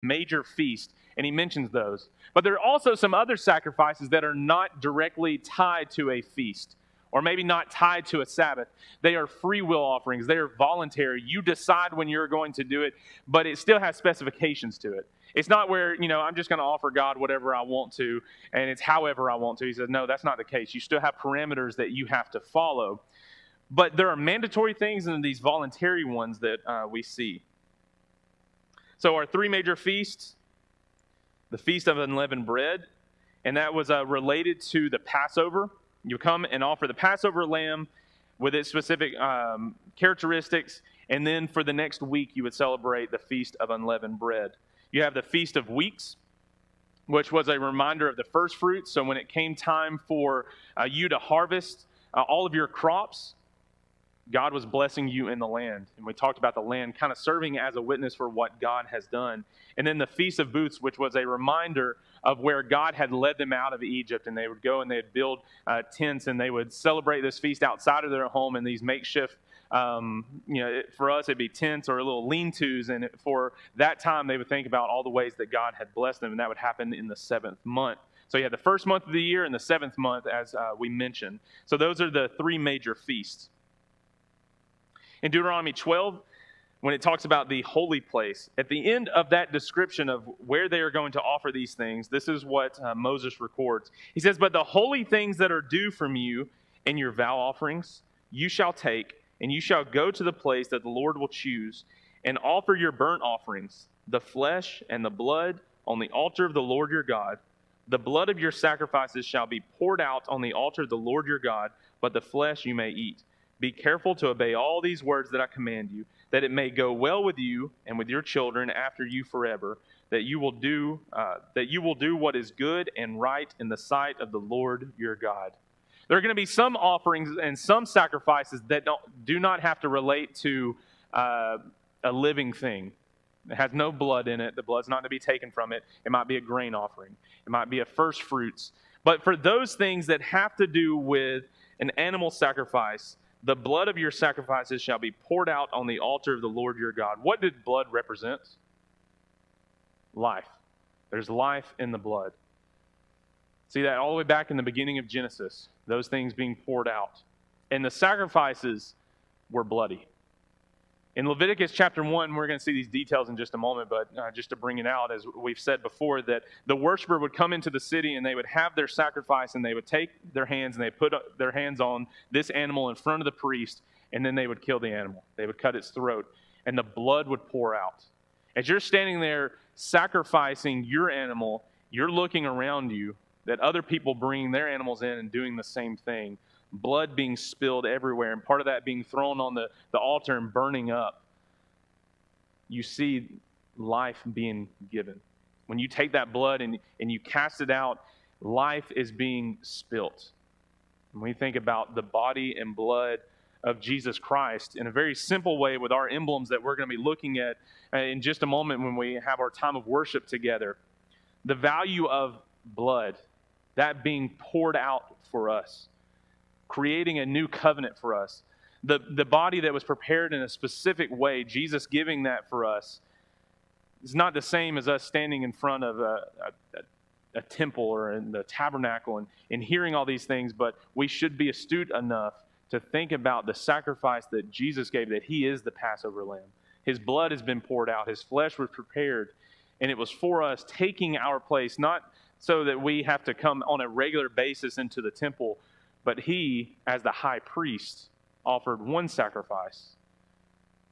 major feast, and he mentions those. But there are also some other sacrifices that are not directly tied to a feast, or maybe not tied to a Sabbath. They are free will offerings. They are voluntary. You decide when you're going to do it, but it still has specifications to it. It's not where, I'm just going to offer God whatever I want to, and it's however I want to. He says, no, that's not the case. You still have parameters that you have to follow. But there are mandatory things and these voluntary ones that we see. So our three major feasts, the Feast of Unleavened Bread, and that was related to the Passover. You come and offer the Passover lamb with its specific characteristics, and then for the next week you would celebrate the Feast of Unleavened Bread. You have the Feast of Weeks, which was a reminder of the first fruits. So when it came time for you to harvest all of your crops, God was blessing you in the land. And we talked about the land kind of serving as a witness for what God has done. And then the Feast of Booths, which was a reminder of where God had led them out of Egypt. And they would go and they'd build tents, and they would celebrate this feast outside of their home in these makeshift, for us it'd be tents or little lean-tos. And for that time, they would think about all the ways that God had blessed them. And that would happen in the 7th month. So you had the first month of the year and the 7th month, as we mentioned. So those are the three major feasts. In Deuteronomy 12, when it talks about the holy place, at the end of that description of where they are going to offer these things, this is what Moses records. He says, "But the holy things that are due from you and your vow offerings, you shall take, and you shall go to the place that the Lord will choose, and offer your burnt offerings, the flesh and the blood, on the altar of the Lord your God. The blood of your sacrifices shall be poured out on the altar of the Lord your God, but the flesh you may eat. Be careful to obey all these words that I command you, that it may go well with you and with your children after you forever, that you will do what is good and right in the sight of the Lord your God." There are going to be some offerings and some sacrifices that do not have to relate to a living thing. It has no blood in it. The blood's not to be taken from it. It might be a grain offering. It might be a first fruits. But for those things that have to do with an animal sacrifice, the blood of your sacrifices shall be poured out on the altar of the Lord your God. What did blood represent? Life. There's life in the blood. See that all the way back in the beginning of Genesis, those things being poured out. And the sacrifices were bloody. In Leviticus chapter 1, we're going to see these details in just a moment, but just to bring it out, as we've said before, that the worshiper would come into the city and they would have their sacrifice, and they would take their hands and they put their hands on this animal in front of the priest, and then they would kill the animal. They would cut its throat, and the blood would pour out. As you're standing there sacrificing your animal, you're looking around you that other people bring their animals in and doing the same thing. Blood being spilled everywhere, and part of that being thrown on the altar and burning up. You see life being given. When you take that blood and you cast it out, life is being spilt. When we think about the body and blood of Jesus Christ in a very simple way with our emblems that we're going to be looking at in just a moment when we have our time of worship together, the value of blood, that being poured out for us, creating a new covenant for us. The body that was prepared in a specific way, Jesus giving that for us, is not the same as us standing in front of a temple or in the tabernacle and hearing all these things, but we should be astute enough to think about the sacrifice that Jesus gave, that He is the Passover lamb. His blood has been poured out. His flesh was prepared, and it was for us, taking our place, not so that we have to come on a regular basis into the temple, but He, as the high priest, offered one sacrifice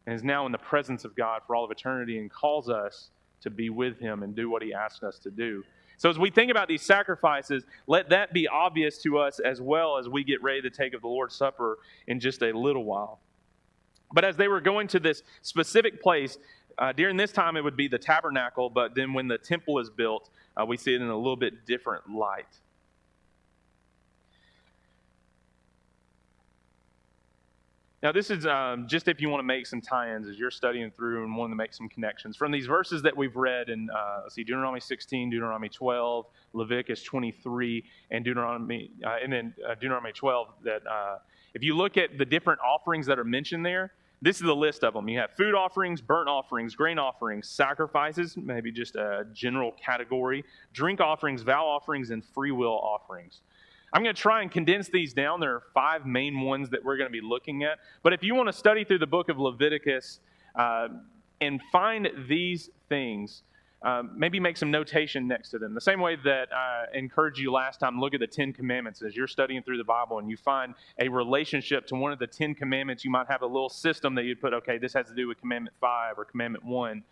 and is now in the presence of God for all of eternity and calls us to be with Him and do what He asked us to do. So as we think about these sacrifices, let that be obvious to us as well as we get ready to take of the Lord's Supper in just a little while. But as they were going to this specific place, during this time it would be the tabernacle, but then when the temple is built, we see it in a little bit different light. Now, this is just if you want to make some tie-ins as you're studying through and wanting to make some connections. From these verses that we've read in, Deuteronomy 16, Deuteronomy 12, Leviticus 23, and Deuteronomy 12, that if you look at the different offerings that are mentioned there, This is the list of them. You have food offerings, burnt offerings, grain offerings, sacrifices, maybe just a general category, drink offerings, vow offerings, and free will offerings. I'm going to try and condense these down. There are 5 main ones that we're going to be looking at. But if you want to study through the book of Leviticus and find these things, maybe make some notation next to them. The same way that I encouraged you last time, look at the 10 Commandments. As you're studying through the Bible and you find a relationship to one of the 10 Commandments, you might have a little system that you'd put, okay, this has to do with Commandment 5 or Commandment 1.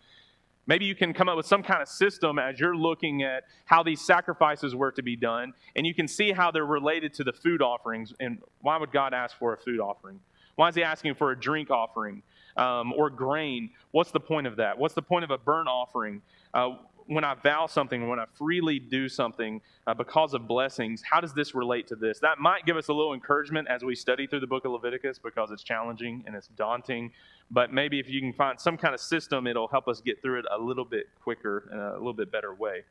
Maybe you can come up with some kind of system as you're looking at how these sacrifices were to be done, and you can see how they're related to the food offerings. And why would God ask for a food offering? Why is he asking for a drink offering or grain? What's the point of that? What's the point of a burnt offering? When I vow something, when I freely do something because of blessings, how does this relate to this? That might give us a little encouragement as we study through the book of Leviticus, because it's challenging and it's daunting. But maybe if you can find some kind of system, it'll help us get through it a little bit quicker and a little bit better way.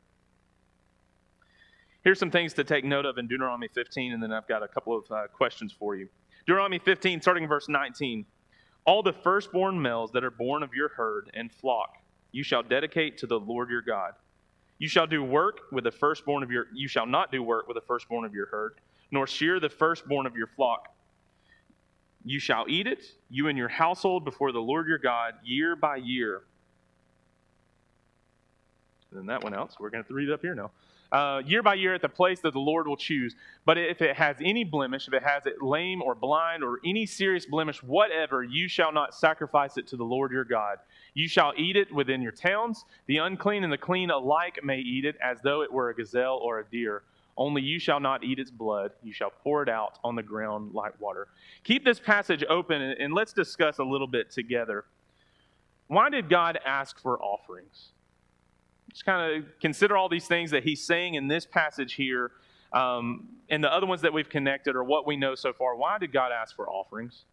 Here's some things to take note of in Deuteronomy 15, and then I've got a couple of questions for you. Deuteronomy 15, starting in verse 19. All the firstborn males that are born of your herd and flock, you shall dedicate to the Lord your God. You shall do work with the firstborn of your. You shall not do work with the firstborn of your herd, nor shear the firstborn of your flock. You shall eat it, you and your household, before the Lord your God, year by year. And then that went out, so we're going to read it up here now. Year by year at the place that the Lord will choose. But if it has any blemish, if it has it lame or blind or any serious blemish, whatever, you shall not sacrifice it to the Lord your God. You shall eat it within your towns. The unclean and the clean alike may eat it as though it were a gazelle or a deer. Only you shall not eat its blood. You shall pour it out on the ground like water. Keep this passage open and let's discuss a little bit together. Why did God ask for offerings? Just kind of consider all these things that he's saying in this passage here, and the other ones that we've connected or what we know so far. Why did God ask for offerings?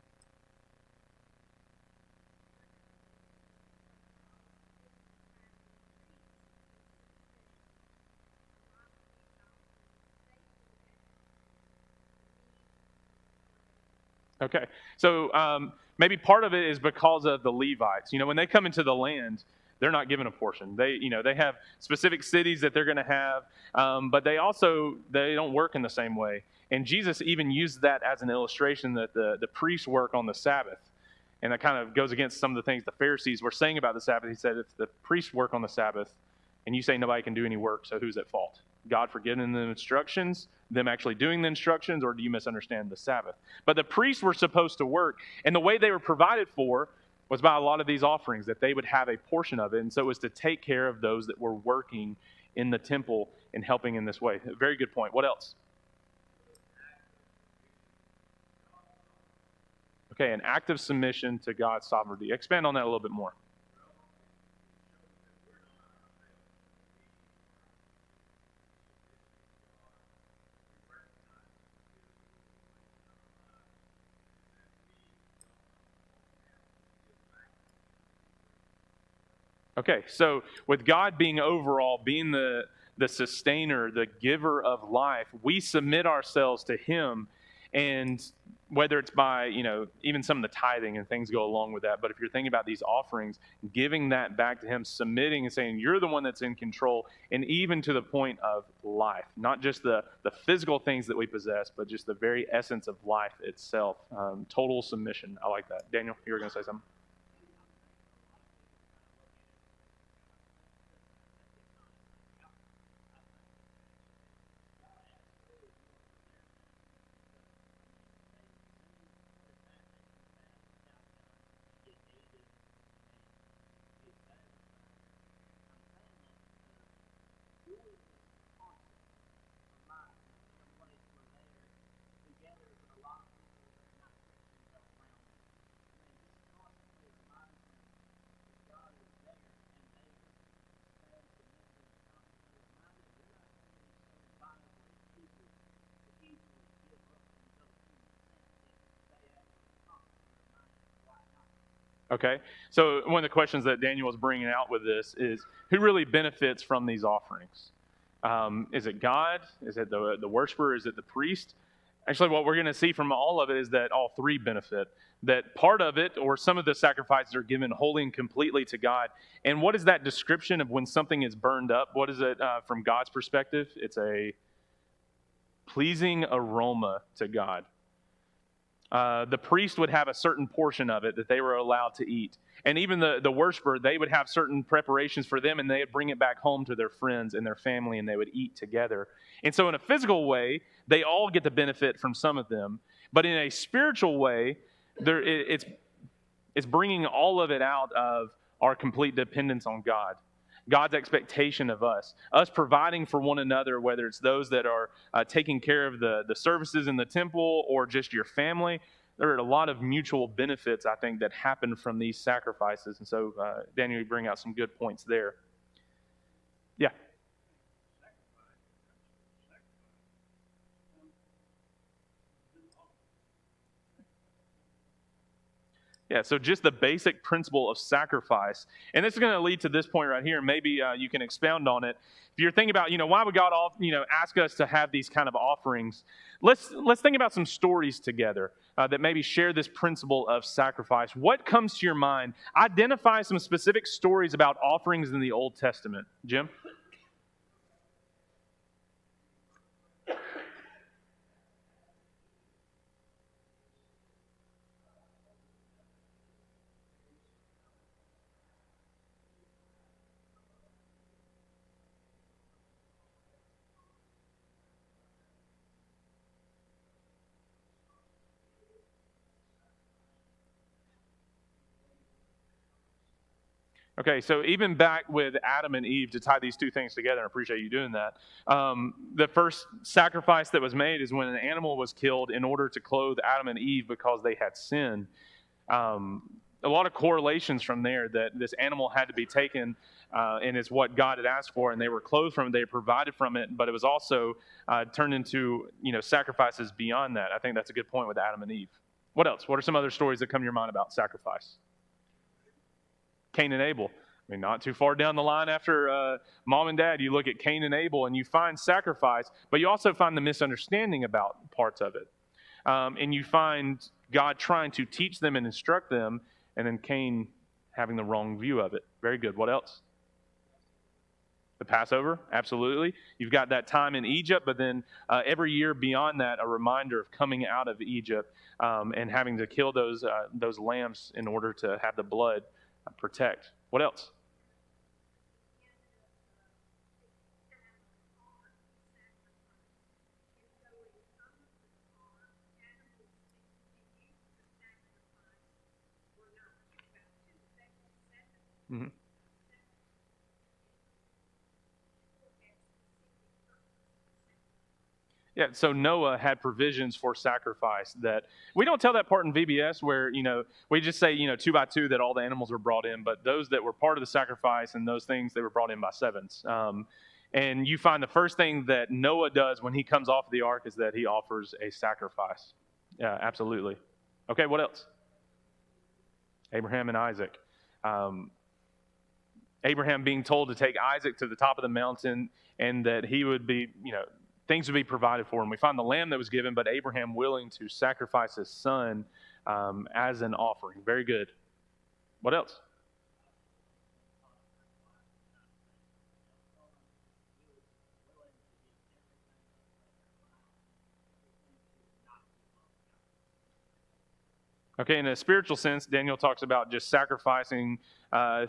Okay, so maybe part of it is because of the Levites. You know, when they come into the land, they're not given a portion. They have specific cities that they're going to have, but they don't work in the same way. And Jesus even used that as an illustration that the priests work on the Sabbath. And that kind of goes against some of the things the Pharisees were saying about the Sabbath. He said, if the priests work on the Sabbath and you say nobody can do any work, so who's at fault? God for giving them instructions, them actually doing the instructions, or do you misunderstand the Sabbath? But the priests were supposed to work, and the way they were provided for was by a lot of these offerings, that they would have a portion of it. And so it was to take care of those that were working in the temple and helping in this way. Very good point. What else? Okay, an act of submission to God's sovereignty. Expand on that a little bit more. Okay, so with God being overall, being the sustainer, the giver of life, we submit ourselves to him. And whether it's by, even some of the tithing and things go along with that. But if you're thinking about these offerings, giving that back to him, submitting and saying, you're the one that's in control, and even to the point of life, not just the physical things that we possess, but just the very essence of life itself. Total submission. I like that. Daniel, you were going to say something? Okay, so one of the questions that Daniel was bringing out with this is, who really benefits from these offerings? Is it God? Is it the worshiper? Is it the priest? Actually, what we're going to see from all of it is that all three benefit. That part of it, or some of the sacrifices, are given wholly and completely to God. And what is that description of when something is burned up? What is it from God's perspective? It's a pleasing aroma to God. The priest would have a certain portion of it that they were allowed to eat. And even the worshiper, they would have certain preparations for them, and they would bring it back home to their friends and their family, and they would eat together. And so in a physical way, they all get the benefit from some of them. But in a spiritual way, it's bringing all of it out of our complete dependence on God. God's expectation of us providing for one another, whether it's those that are taking care of the services in the temple or just your family. There are a lot of mutual benefits, I think, that happen from these sacrifices. And so, Daniel, you bring out some good points there. Yeah. Yeah, so just the basic principle of sacrifice. And this is going to lead to this point right here. Maybe you can expound on it. If you're thinking about, why would God ask us to have these kind of offerings? Let's think about some stories together that maybe share this principle of sacrifice. What comes to your mind? Identify some specific stories about offerings in the Old Testament. Jim? Okay, so even back with Adam and Eve, to tie these two things together, I appreciate you doing that. The first sacrifice that was made is when an animal was killed in order to clothe Adam and Eve because they had sinned. A lot of correlations from there that this animal had to be taken, and it's what God had asked for, and they were clothed from it, they provided from it, but it was also turned into sacrifices beyond that. I think that's a good point with Adam and Eve. What else? What are some other stories that come to your mind about sacrifice? Cain and Abel. I mean, not too far down the line after mom and dad, you look at Cain and Abel and you find sacrifice, but you also find the misunderstanding about parts of it. And you find God trying to teach them and instruct them, and then Cain having the wrong view of it. Very good. What else? The Passover, absolutely. You've got that time in Egypt, but then every year beyond that, a reminder of coming out of Egypt and having to kill those lambs in order to have the blood protect. What else? Mm-hmm. Yeah, so Noah had provisions for sacrifice that we don't tell that part in VBS where, we just say, 2 by 2 that all the animals were brought in, but those that were part of the sacrifice and those things, they were brought in by sevens. And you find the first thing that Noah does when he comes off the ark is that he offers a sacrifice. Yeah, absolutely. Okay, what else? Abraham and Isaac. Abraham being told to take Isaac to the top of the mountain and that he would be, things would be provided for him. We find the lamb that was given, but Abraham willing to sacrifice his son as an offering. Very good. What else? Okay, in a spiritual sense, Daniel talks about just sacrificing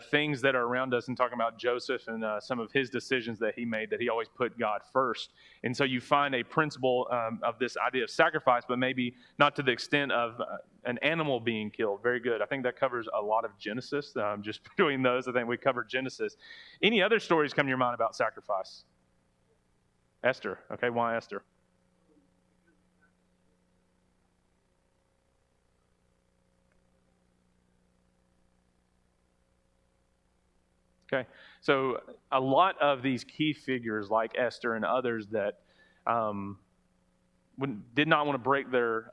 things that are around us and talking about Joseph and some of his decisions that he made, that he always put God first. And so you find a principle of this idea of sacrifice, but maybe not to the extent of an animal being killed. Very good. I think that covers a lot of Genesis. Just between those, I think we covered Genesis. Any other stories come to your mind about sacrifice? Esther. Okay, why Esther? Okay, so a lot of these key figures like Esther and others that did not want to break their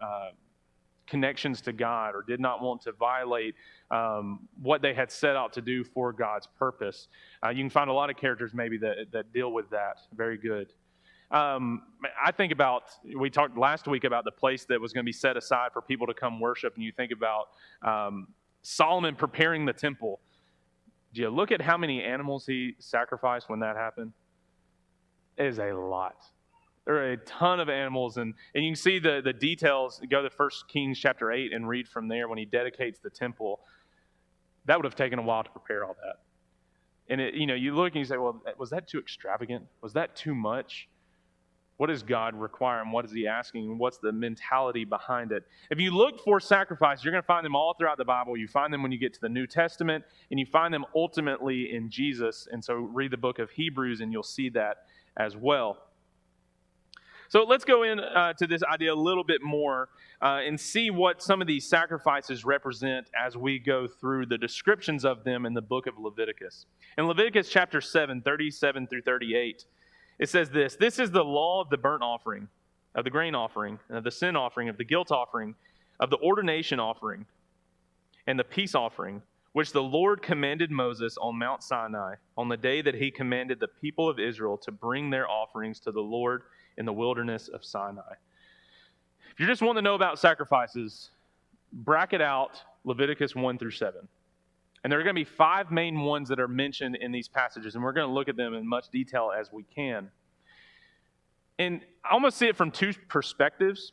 connections to God or did not want to violate what they had set out to do for God's purpose. You can find a lot of characters maybe that deal with that. Very good. I think about, we talked last week about the place that was going to be set aside for people to come worship, and you think about Solomon preparing the temple. Do you look at how many animals he sacrificed when that happened? It is a lot. There are a ton of animals, and you can see the details. Go to 1 Kings chapter 8 and read from there when he dedicates the temple. That would have taken a while to prepare all that. And you look and you say, well, was that too extravagant? Was that too much? What does God require, and what is he asking, and what's the mentality behind it? If you look for sacrifice, you're going to find them all throughout the Bible. You find them when you get to the New Testament, and you find them ultimately in Jesus. And so read the book of Hebrews, and you'll see that as well. So let's go into this idea a little bit more and see what some of these sacrifices represent as we go through the descriptions of them in the book of Leviticus. In Leviticus chapter 7, 37 through 38, it says this: "This is the law of the burnt offering, of the grain offering, of the sin offering, of the guilt offering, of the ordination offering, and the peace offering, which the Lord commanded Moses on Mount Sinai on the day that he commanded the people of Israel to bring their offerings to the Lord in the wilderness of Sinai." If you just want to know about sacrifices, bracket out Leviticus 1 through 7. And there are going to be 5 main ones that are mentioned in these passages, and we're going to look at them in much detail as we can. And I almost see it from 2 perspectives.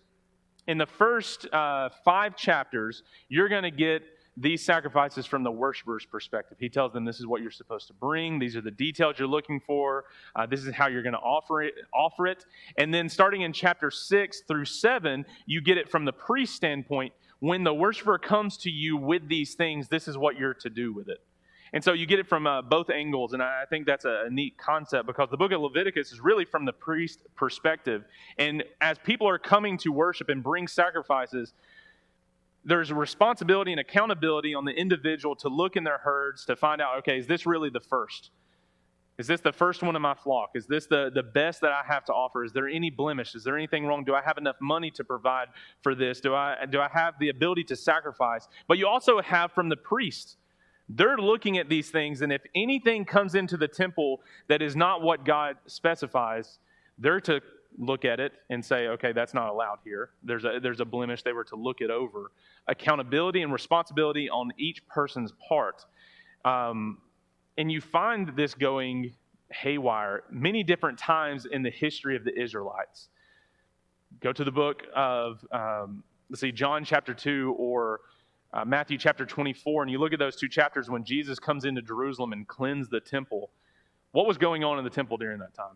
In the first 5 chapters, you're going to get these sacrifices from the worshiper's perspective. He tells them this is what you're supposed to bring. These are the details you're looking for. This is how you're going to offer it. And then starting in chapter 6 through 7, you get it from the priest standpoint. When the worshiper comes to you with these things, this is what you're to do with it. And so you get it from both angles, and I think that's a neat concept because the book of Leviticus is really from the priest perspective. And as people are coming to worship and bring sacrifices, there's a responsibility and accountability on the individual to look in their herds to find out, okay, is this really the first? Is this the first one in my flock? Is this the best that I have to offer? Is there any blemish? Is there anything wrong? Do I have enough money to provide for this? Do I have the ability to sacrifice? But you also have from the priests. They're looking at these things, and if anything comes into the temple that is not what God specifies, they're to look at it and say, okay, that's not allowed here. There's a blemish. They were to look it over. Accountability and responsibility on each person's part. And you find this going haywire many different times in the history of the Israelites. Go to the book of, John chapter 2 or Matthew chapter 24, and you look at those 2 chapters when Jesus comes into Jerusalem and cleansed the temple. What was going on in the temple during that time?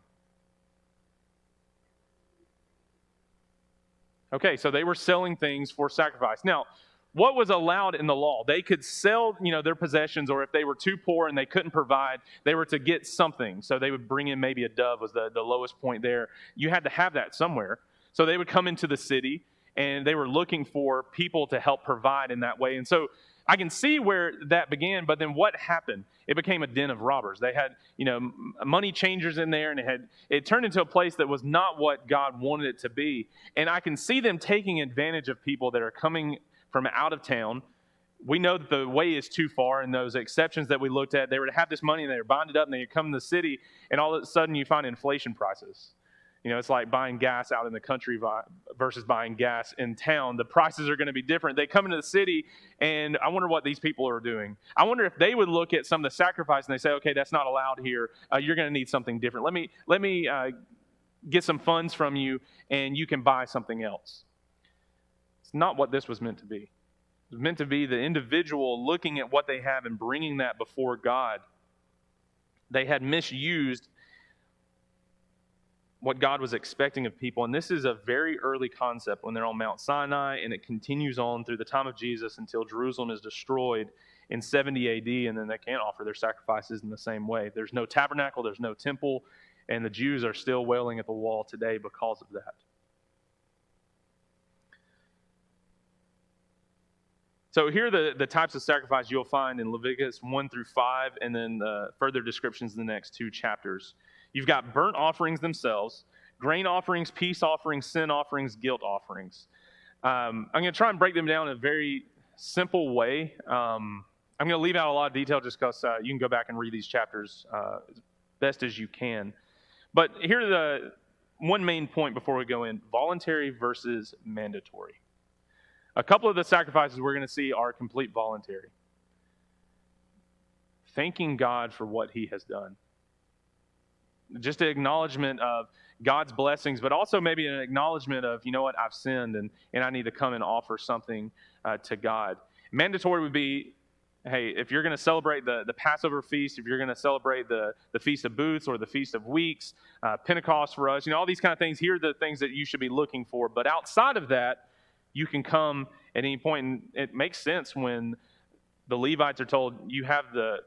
Okay, so they were selling things for sacrifice. Now, what was allowed in the law? They could sell, their possessions, or if they were too poor and they couldn't provide, they were to get something. So they would bring in maybe a dove was the lowest point there. You had to have that somewhere. So they would come into the city, and they were looking for people to help provide in that way. And so I can see where that began, but then what happened? It became a den of robbers. They had, money changers in there, and it turned into a place that was not what God wanted it to be. And I can see them taking advantage of people that are coming from out of town. We know that the way is too far, and those exceptions that we looked at, they were to have this money, and they were bonded up, and they come to the city, and all of a sudden you find inflation prices. It's like buying gas out in the country versus buying gas in town. The prices are going to be different. They come into the city, and I wonder what these people are doing. I wonder if they would look at some of the sacrifice and they say, okay, that's not allowed here. You're going to need something different. Let me get some funds from you, and you can buy something else. It's not what this was meant to be. It was meant to be the individual looking at what they have and bringing that before God. They had misused what God was expecting of people. And this is a very early concept when they're on Mount Sinai, and it continues on through the time of Jesus until Jerusalem is destroyed in 70 AD, and then they can't offer their sacrifices in the same way. There's no tabernacle, there's no temple, and the Jews are still wailing at the wall today because of that. So here are the types of sacrifice you'll find in Leviticus 1 through 5, and then further descriptions in the next 2 chapters. You've got burnt offerings themselves, grain offerings, peace offerings, sin offerings, guilt offerings. I'm going to try and break them down in a very simple way. I'm going to leave out a lot of detail just because you can go back and read these chapters as best as you can. But here are one main point before we go in: voluntary versus mandatory. A couple of the sacrifices we're going to see are complete voluntary. Thanking God for what he has done. Just an acknowledgement of God's blessings, but also maybe an acknowledgement of, you know what, I've sinned and I need to come and offer something to God. Mandatory would be, hey, if you're going to celebrate the Passover feast, if you're going to celebrate the Feast of Booths or the Feast of Weeks, Pentecost for us, all these kind of things, here are the things that you should be looking for. But outside of that, you can come at any point, and it makes sense when the Levites are told, you have the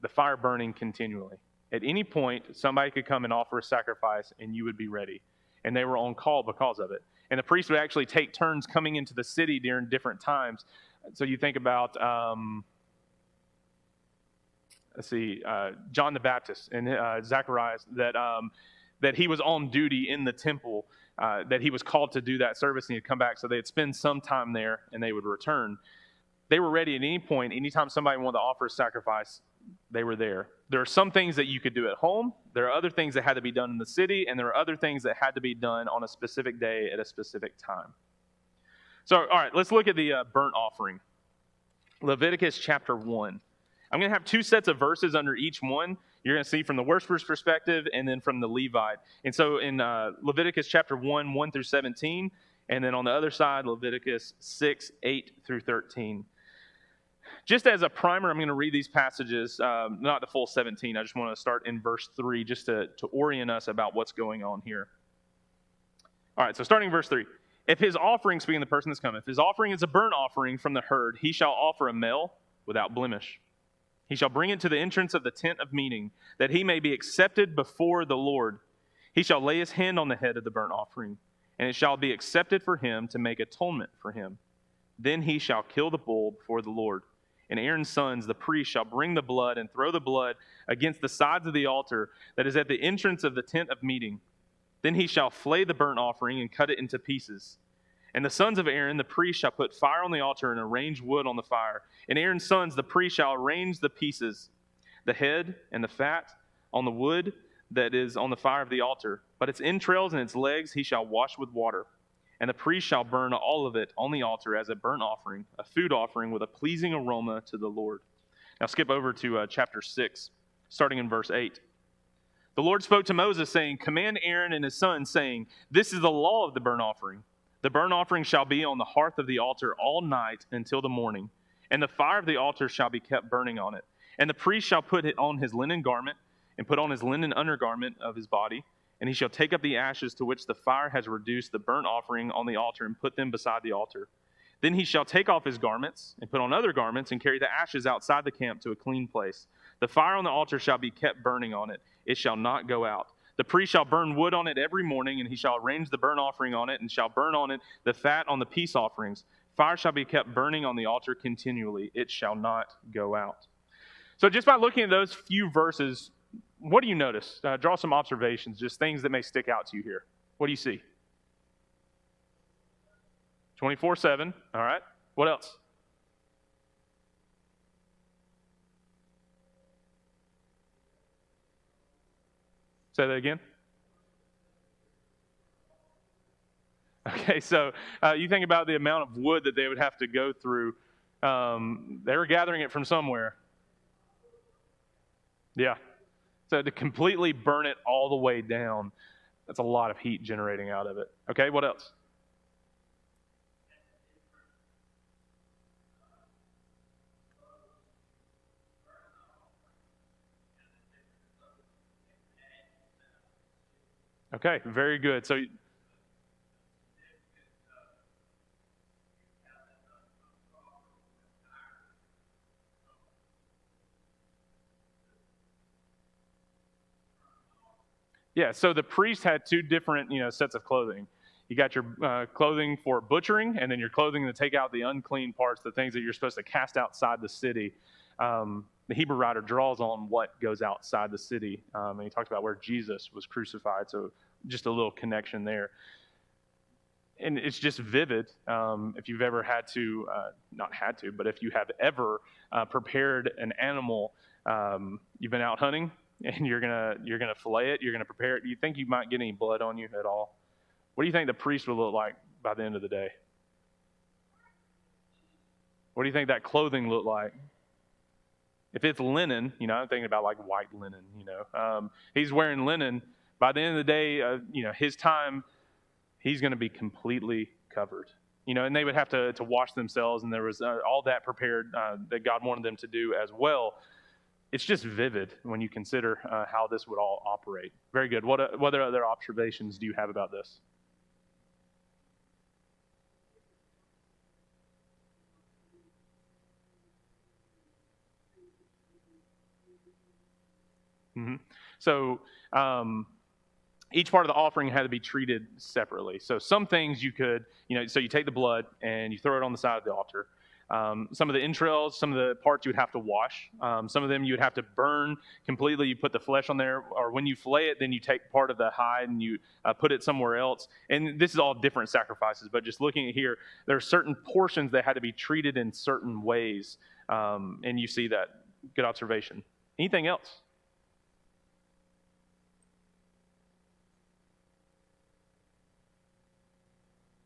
fire burning continually. At any point, somebody could come and offer a sacrifice, and you would be ready. And they were on call because of it. And the priest would actually take turns coming into the city during different times. So you think about, John the Baptist and Zacharias, that he was on duty in the temple, that he was called to do that service, and he'd come back. So they'd spend some time there, and they would return. They were ready at any point. Anytime somebody wanted to offer a sacrifice, they were there. There are some things that you could do at home. There are other things that had to be done in the city, and there are other things that had to be done on a specific day at a specific time. So, all right, let's look at the burnt offering. Leviticus chapter 1. I'm going to have two sets of verses under each one. You're going to see from the worshiper's perspective and then from the Levite. And so in Leviticus chapter 1, 1 through 17, and then on the other side, Leviticus 6, 8 through 13. Just as a primer, I'm going to read these passages, not the full 17. I just want to start in verse 3 just to orient us about what's going on here. All right, so starting in verse 3. If his offering, speaking of the person that's come, if his offering is a burnt offering from the herd, he shall offer a male without blemish. He shall bring it to the entrance of the tent of meeting, that he may be accepted before the Lord. He shall lay his hand on the head of the burnt offering, and it shall be accepted for him to make atonement for him. Then he shall kill the bull before the Lord. And Aaron's sons, the priest, shall bring the blood and throw the blood against the sides of the altar that is at the entrance of the tent of meeting. Then he shall flay the burnt offering and cut it into pieces. And the sons of Aaron, the priest, shall put fire on the altar and arrange wood on the fire. And Aaron's sons, the priest, shall arrange the pieces, the head and the fat, on the wood that is on the fire of the altar. But its entrails and its legs he shall wash with water. And the priest shall burn all of it on the altar as a burnt offering, a food offering with a pleasing aroma to the Lord. Now skip over to chapter 6, starting in verse 8. The Lord spoke to Moses, saying, Command Aaron and his sons, saying, This is the law of the burnt offering. The burnt offering shall be on the hearth of the altar all night until the morning, and the fire of the altar shall be kept burning on it. And the priest shall put it on his linen garment, and put on his linen undergarment of his body, and he shall take up the ashes to which the fire has reduced the burnt offering on the altar, and put them beside the altar. Then he shall take off his garments, and put on other garments, and carry the ashes outside the camp to a clean place. The fire on the altar shall be kept burning on it. It shall not go out. The priest shall burn wood on it every morning, and he shall arrange the burnt offering on it, and shall burn on it the fat on the peace offerings. Fire shall be kept burning on the altar continually. It shall not go out. So just by looking at those few verses, what do you notice? Draw some observations, just things that may stick out to you here. What do you see? 24/7. All right. What else? Say that again. Okay, so you think about the amount of wood that they would have to go through. They were gathering it from somewhere. Yeah. So to completely burn it all the way down, that's a lot of heat generating out of it. Okay, what else? Okay, very good. So yeah, so the priest had two different, sets of clothing. You got your clothing for butchering, and then your clothing to take out the unclean parts, the things that you're supposed to cast outside the city. The Hebrew writer draws on what goes outside the city, and he talks about where Jesus was crucified, so just a little connection there. And it's just vivid. If you've ever had to, not had to, but if you have ever prepared an animal, you've been out hunting, and you're gonna fillet it. You're gonna prepare it. Do you think you might get any blood on you at all? What do you think the priest would look like by the end of the day? What do you think that clothing looked like? If it's linen, I'm thinking about like white linen. He's wearing linen. By the end of the day, his time, he's going to be completely covered. And they would have to wash themselves, and there was all that prepared that God wanted them to do as well. It's just vivid when you consider how this would all operate. Very good. What other observations do you have about this? Mm-hmm. So each part of the offering had to be treated separately. So some things you could, so you take the blood and you throw it on the side of the altar. Some of the entrails, some of the parts you would have to wash. Some of them you would have to burn completely. You put the flesh on there, or when you fillet it, then you take part of the hide and you put it somewhere else. And this is all different sacrifices, but just looking at here, there are certain portions that had to be treated in certain ways. And you see that. Good observation. Anything else?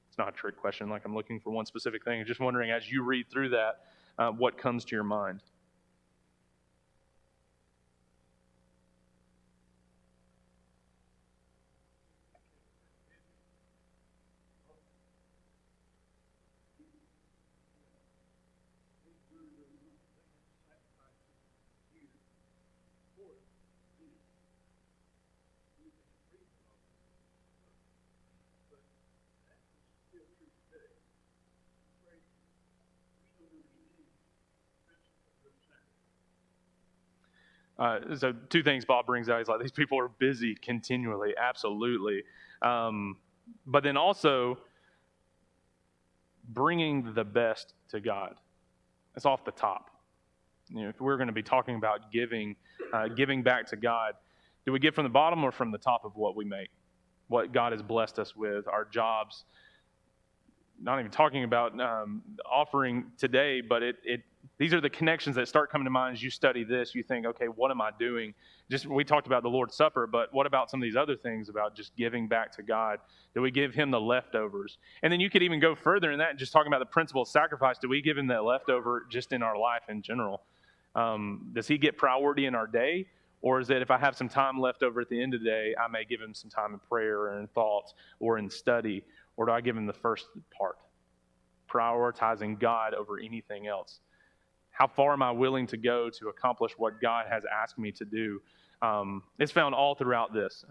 It's not a trick question, like I'm looking for one specific thing. I'm just wondering, as you read through that, what comes to your mind? So two things Bob brings out. He's like, these people are busy continually. Absolutely. But then also bringing the best to God. It's off the top. If we're going to be talking about giving back to God, do we give from the bottom or from the top of what we make? What God has blessed us with, our jobs. Not even talking about offering today, but these are the connections that start coming to mind as you study this. You think, okay, what am I doing? We talked about the Lord's Supper, but what about some of these other things about just giving back to God? Do we give Him the leftovers? And then you could even go further in that, just talking about the principle of sacrifice. Do we give Him that leftover just in our life in general? Does He get priority in our day? Or is it if I have some time left over at the end of the day, I may give Him some time in prayer or in thoughts or in study? Or do I give Him the first part? Prioritizing God over anything else. How far am I willing to go to accomplish what God has asked me to do? It's found all throughout this.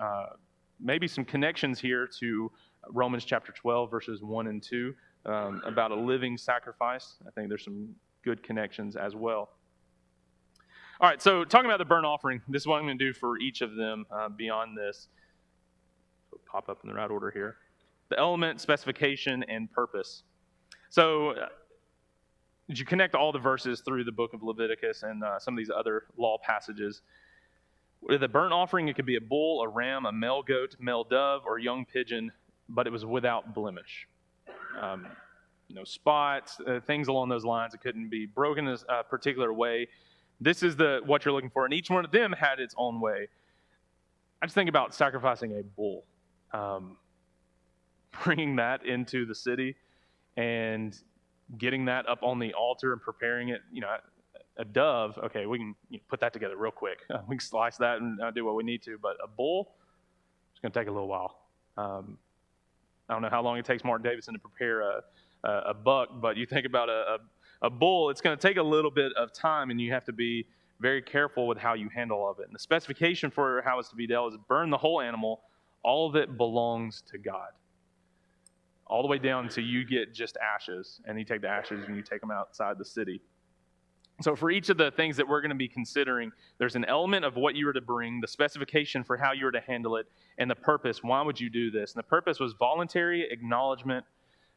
Maybe some connections here to Romans chapter 12, verses 1 and 2, about a living sacrifice. I think there's some good connections as well. All right, so talking about the burnt offering, this is what I'm going to do for each of them beyond this. So pop up in the right order here. The element, specification, and purpose. So did you connect all the verses through the book of Leviticus and some of these other law passages? With a burnt offering, it could be a bull, a ram, a male goat, male dove, or young pigeon, but it was without blemish. No spots, things along those lines. It couldn't be broken in a particular way. This is what you're looking for, and each one of them had its own way. I just think about sacrificing a bull, bringing that into the city, and getting that up on the altar and preparing it. A dove, okay, we can put that together real quick. We can slice that and do what we need to, but a bull, it's going to take a little while. I don't know how long it takes Mark Davidson to prepare a buck, but you think about a bull, it's going to take a little bit of time, and you have to be very careful with how you handle of it. And the specification for how it's to be dealt is burn the whole animal. All of it belongs to God. All the way down until you get just ashes, and you take the ashes and you take them outside the city. So for each of the things that we're going to be considering, there's an element of what you were to bring, the specification for how you were to handle it, and the purpose. Why would you do this? And the purpose was voluntary acknowledgement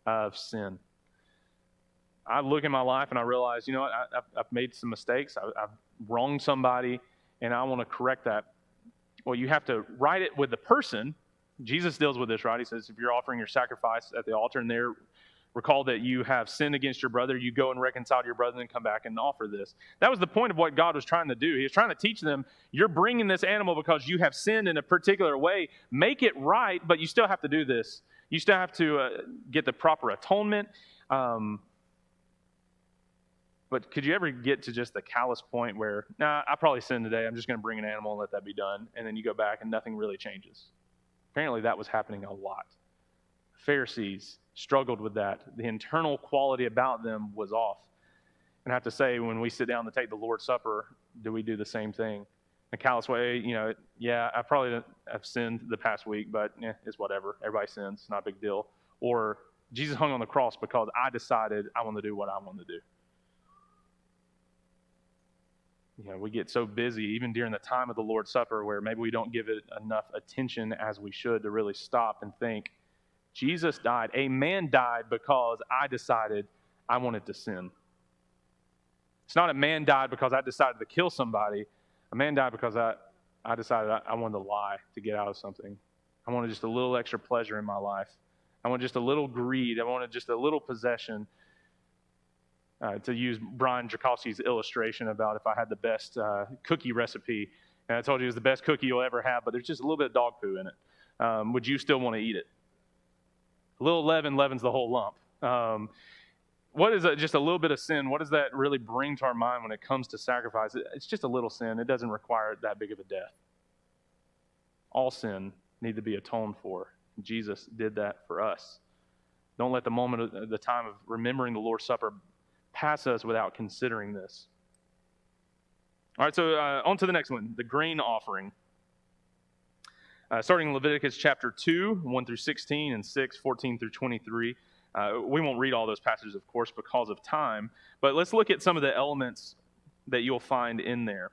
of sin. I look in my life and I realize, I've made some mistakes. I've wronged somebody, and I want to correct that. Well, you have to write it with the person. Jesus deals with this, right? He says, if you're offering your sacrifice at the altar and they're Recall that you have sinned against your brother. You go and reconcile to your brother and then come back and offer this. That was the point of what God was trying to do. He was trying to teach them, you're bringing this animal because you have sinned in a particular way. Make it right, but you still have to do this. You still have to get the proper atonement. But could you ever get to just the callous point where, I probably sinned today. I'm just going to bring an animal and let that be done. And then you go back and nothing really changes. Apparently that was happening a lot. Pharisees struggled with that. The internal quality about them was off. And I have to say, when we sit down to take the Lord's Supper, do we do the same thing? A callous way, I probably have sinned the past week, but it's whatever. Everybody sins. It's not a big deal. Or Jesus hung on the cross because I decided I want to do what I want to do. We get so busy, even during the time of the Lord's Supper, where maybe we don't give it enough attention as we should to really stop and think, Jesus died. A man died because I decided I wanted to sin. It's not a man died because I decided to kill somebody. A man died because I decided I wanted to lie to get out of something. I wanted just a little extra pleasure in my life. I wanted just a little greed. I wanted just a little possession. To use Brian Drakowski's illustration about if I had the best cookie recipe, and I told you it was the best cookie you'll ever have, but there's just a little bit of dog poo in it. Would you still want to eat it? A little leaven leavens the whole lump. What is just a little bit of sin? What does that really bring to our mind when it comes to sacrifice? It's just a little sin. It doesn't require that big of a death. All sin need to be atoned for. Jesus did that for us. Don't let the time of remembering the Lord's Supper pass us without considering this. All right, so on to the next one, the grain offering. Starting in Leviticus chapter 2, 1 through 16, and 6, 14 through 23. We won't read all those passages, of course, because of time, but let's look at some of the elements that you'll find in there.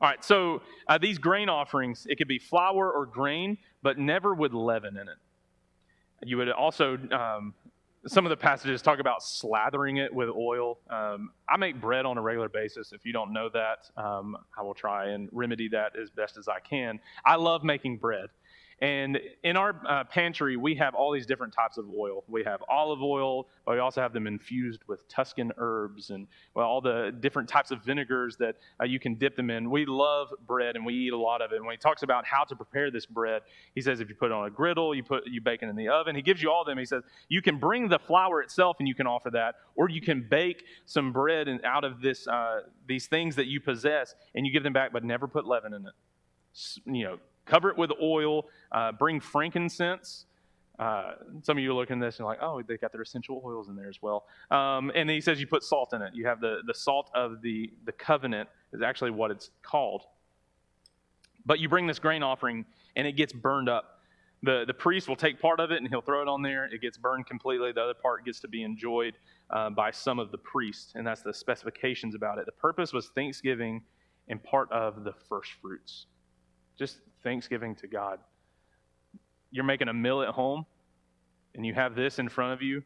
All right, so these grain offerings, it could be flour or grain, but never with leaven in it. You would also, some of the passages talk about slathering it with oil. I make bread on a regular basis. If you don't know that, I will try and remedy that as best as I can. I love making bread. And in our pantry, we have all these different types of oil. We have olive oil, but we also have them infused with Tuscan herbs and all the different types of vinegars that you can dip them in. We love bread, and we eat a lot of it. And when he talks about how to prepare this bread, he says if you put it on a griddle, you bake it in the oven. He gives you all of them. He says you can bring the flour itself, and you can offer that, or you can bake some bread out of these things that you possess, and you give them back, but never put leaven in it. Cover it with oil, bring frankincense. Some of you are looking at this and you're like, oh, they got their essential oils in there as well. And he says you put salt in it. You have the salt of the covenant is actually what it's called. But you bring this grain offering and it gets burned up. The priest will take part of it and he'll throw it on there. It gets burned completely. The other part gets to be enjoyed by some of the priests, and that's the specifications about it. The purpose was thanksgiving and part of the first fruits. Just thanksgiving to God. You're making a meal at home, and you have this in front of you.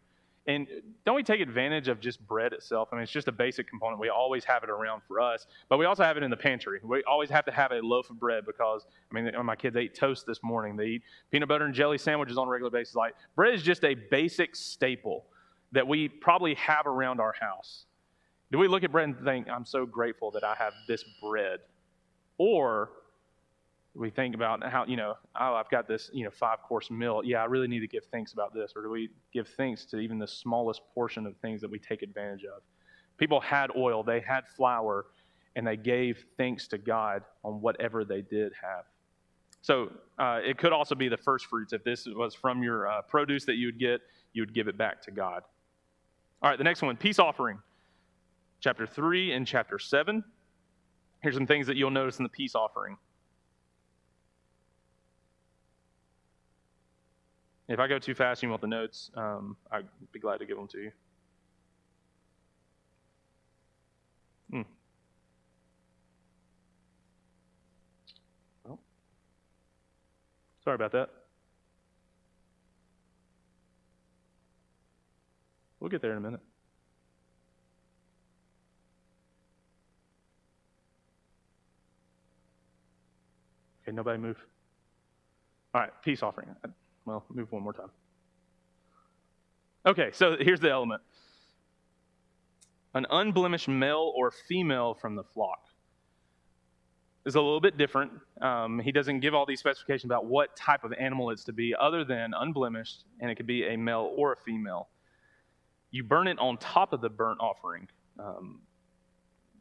And don't we take advantage of just bread itself? I mean, it's just a basic component. We always have it around for us, but we also have it in the pantry. We always have to have a loaf of bread because, my kids ate toast this morning. They eat peanut butter and jelly sandwiches on a regular basis. Like, bread is just a basic staple that we probably have around our house. Do we look at bread and think, I'm so grateful that I have this bread? Or we think about how, I've got this, 5-course meal. Yeah, I really need to give thanks about this. Or do we give thanks to even the smallest portion of things that we take advantage of? People had oil, they had flour, and they gave thanks to God on whatever they did have. So it could also be the first fruits. If this was from your produce that you would give it back to God. All right, the next one, peace offering. Chapter 3 and chapter 7. Here's some things that you'll notice in the peace offering. If I go too fast and you want the notes, I'd be glad to give them to you. Well, sorry about that. We'll get there in a minute. Okay, nobody move. All right, peace offering. Well, move one more time. Okay, so here's the element. An unblemished male or female from the flock is a little bit different. He doesn't give all these specifications about what type of animal it's to be other than unblemished, and it could be a male or a female. You burn it on top of the burnt offering.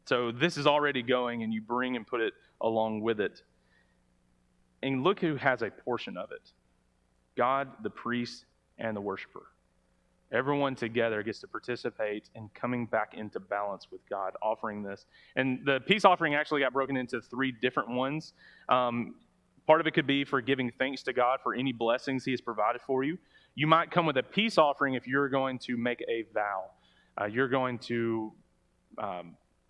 So this is already going, and you bring and put it along with it. And look who has a portion of it. God, the priest, and the worshiper. Everyone together gets to participate in coming back into balance with God, offering this. And the peace offering actually got broken into 3 different ones. Part of it could be for giving thanks to God for any blessings he has provided for you. You might come with a peace offering if you're going to make a vow. You're going to,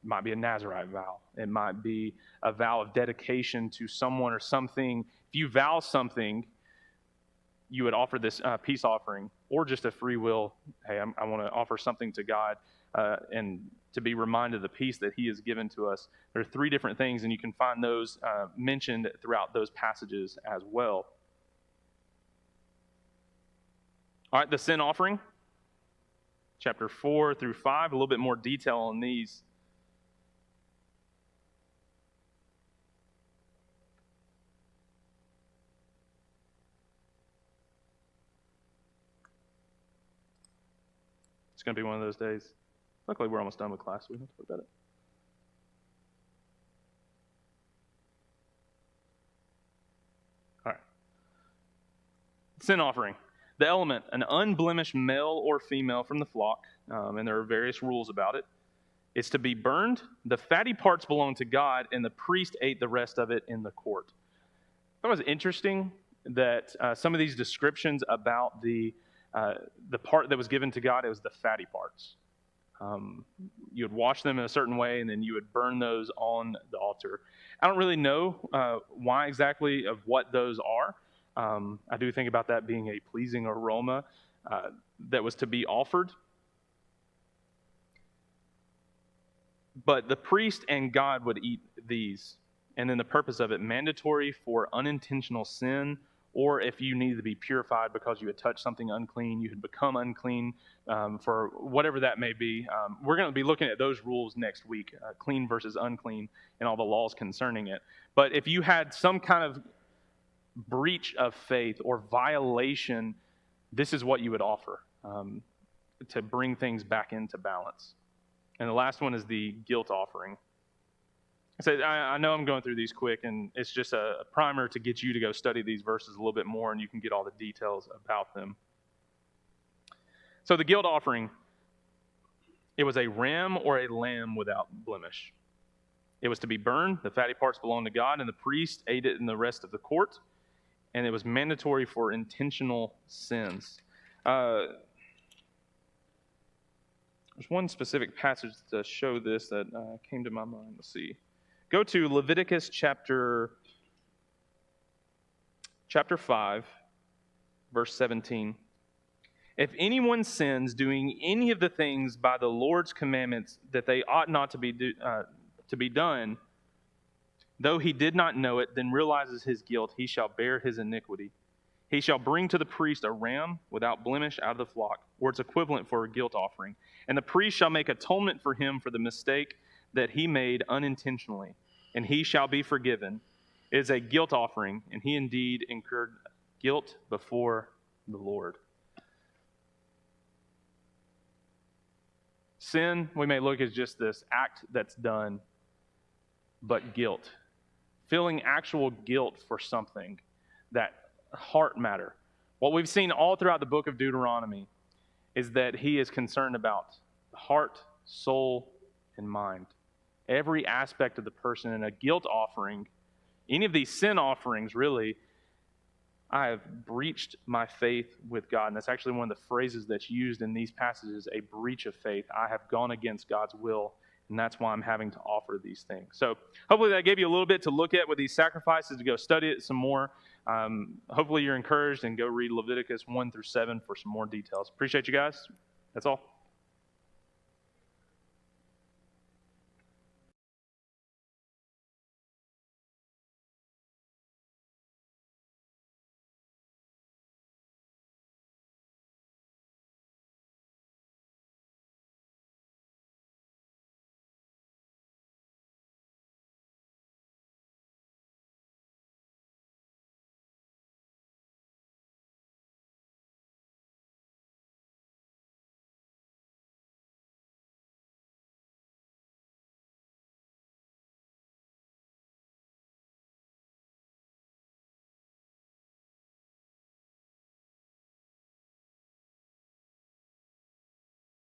might be a Nazirite vow. It might be a vow of dedication to someone or something. If you vow something, you would offer this peace offering, or just a free will, hey, I want to offer something to God and to be reminded of the peace that he has given to us. There are 3 different things, and you can find those mentioned throughout those passages as well. All right, the sin offering, chapter 4 through 5, a little bit more detail on these. It's going to be one of those days. Luckily, we're almost done with class, so we don't have to worry about it. All right. Sin offering. The element, an unblemished male or female from the flock, and there are various rules about it. It's to be burned. The fatty parts belong to God, and the priest ate the rest of it in the court. It was interesting that some of these descriptions about the part that was given to God, it was the fatty parts. You would wash them in a certain way, and then you would burn those on the altar. I don't really know why exactly of what those are. I do think about that being a pleasing aroma that was to be offered. But the priest and God would eat these. And then the purpose of it, mandatory for unintentional sin, or if you needed to be purified because you had touched something unclean, you had become unclean for whatever that may be. We're going to be looking at those rules next week, clean versus unclean, and all the laws concerning it. But if you had some kind of breach of faith or violation, this is what you would offer to bring things back into balance. And the last one is the guilt offering. So I know I'm going through these quick, and it's just a primer to get you to go study these verses a little bit more, and you can get all the details about them. So the guilt offering, it was a ram or a lamb without blemish. It was to be burned. The fatty parts belonged to God, and the priest ate it in the rest of the court. And it was mandatory for intentional sins. There's one specific passage to show this that came to my mind. Let's see. Go to Leviticus chapter 5, verse 17. If anyone sins doing any of the things by the Lord's commandments that they ought not to be done, though he did not know it, then realizes his guilt, he shall bear his iniquity. He shall bring to the priest a ram without blemish out of the flock, or its equivalent for a guilt offering. And the priest shall make atonement for him for the mistake that he made unintentionally, and he shall be forgiven. It is a guilt offering, and he indeed incurred guilt before the Lord. Sin, we may look as just this act that's done, but guilt. Feeling actual guilt for something, that heart matter. What we've seen all throughout the book of Deuteronomy is that he is concerned about the heart, soul, and mind. Every aspect of the person. In a guilt offering, any of these sin offerings, really, I have breached my faith with God. And that's actually one of the phrases that's used in these passages, a breach of faith. I have gone against God's will, and that's why I'm having to offer these things. So hopefully that gave you a little bit to look at with these sacrifices, to go study it some more. Hopefully you're encouraged, and go read Leviticus 1 through 7 for some more details. Appreciate you guys. That's all.